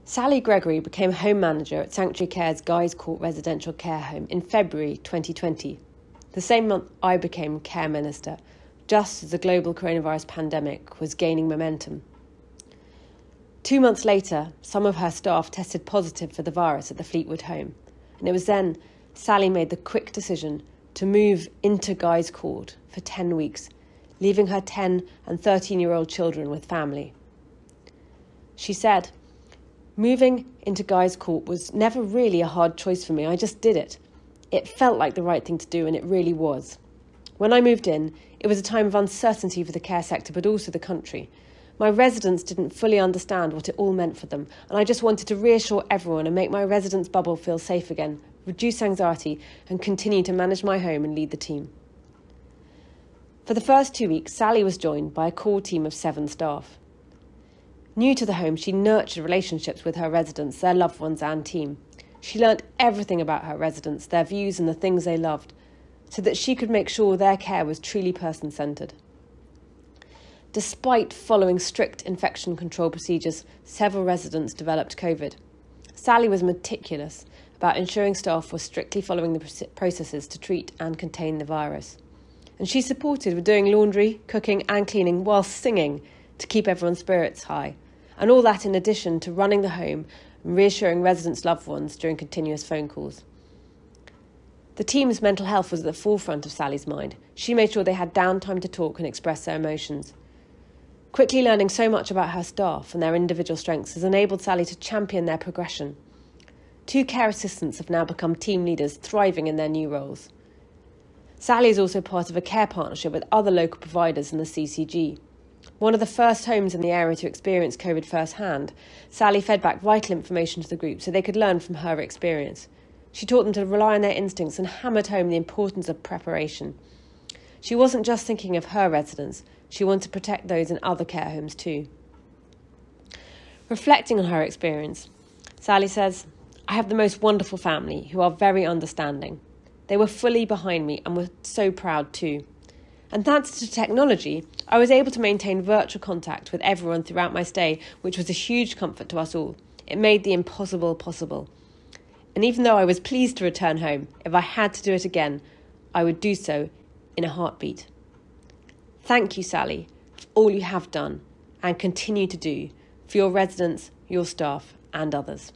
Sally Gregory became home manager at Sanctuary Care's Guy's Court residential care home in February 2020, the same month I became care minister, just as the global coronavirus pandemic was gaining momentum. 2 months later, some of her staff tested positive for the virus at the Fleetwood home, and it was then Sally made the quick decision to move into Guy's Court for 10 weeks, leaving her 10 and 13-year-old children with family. She said, "Moving into Guy's Court was never really a hard choice for me. I just did it. It felt like the right thing to do, and it really was. When I moved in, it was a time of uncertainty for the care sector, but also the country. My residents didn't fully understand what it all meant for them, and I just wanted to reassure everyone and make my residents' bubble feel safe again, reduce anxiety, and continue to manage my home and lead the team." For the first 2 weeks, Sally was joined by a core team of 7 staff. New to the home, she nurtured relationships with her residents, their loved ones and team. She learnt everything about her residents, their views and the things they loved, so that she could make sure their care was truly person-centred. Despite following strict infection control procedures, several residents developed COVID. Sally was meticulous about ensuring staff were strictly following the processes to treat and contain the virus. And she supported with doing laundry, cooking and cleaning while singing to keep everyone's spirits high. And all that in addition to running the home and reassuring residents' loved ones during continuous phone calls. The team's mental health was at the forefront of Sally's mind. She made sure they had downtime to talk and express their emotions. Quickly learning so much about her staff and their individual strengths has enabled Sally to champion their progression. 2 care assistants have now become team leaders, thriving in their new roles. Sally is also part of a care partnership with other local providers in the CCG. One of the first homes in the area to experience COVID firsthand, Sally fed back vital information to the group so they could learn from her experience. She taught them to rely on their instincts and hammered home the importance of preparation. She wasn't just thinking of her residents, she wanted to protect those in other care homes too. Reflecting on her experience, Sally says, "I have the most wonderful family who are very understanding. They were fully behind me and were so proud too. And thanks to technology, I was able to maintain virtual contact with everyone throughout my stay, which was a huge comfort to us all. It made the impossible possible. And even though I was pleased to return home, if I had to do it again, I would do so in a heartbeat. Thank you, Sally, for all you have done and continue to do for your residents, your staff and others."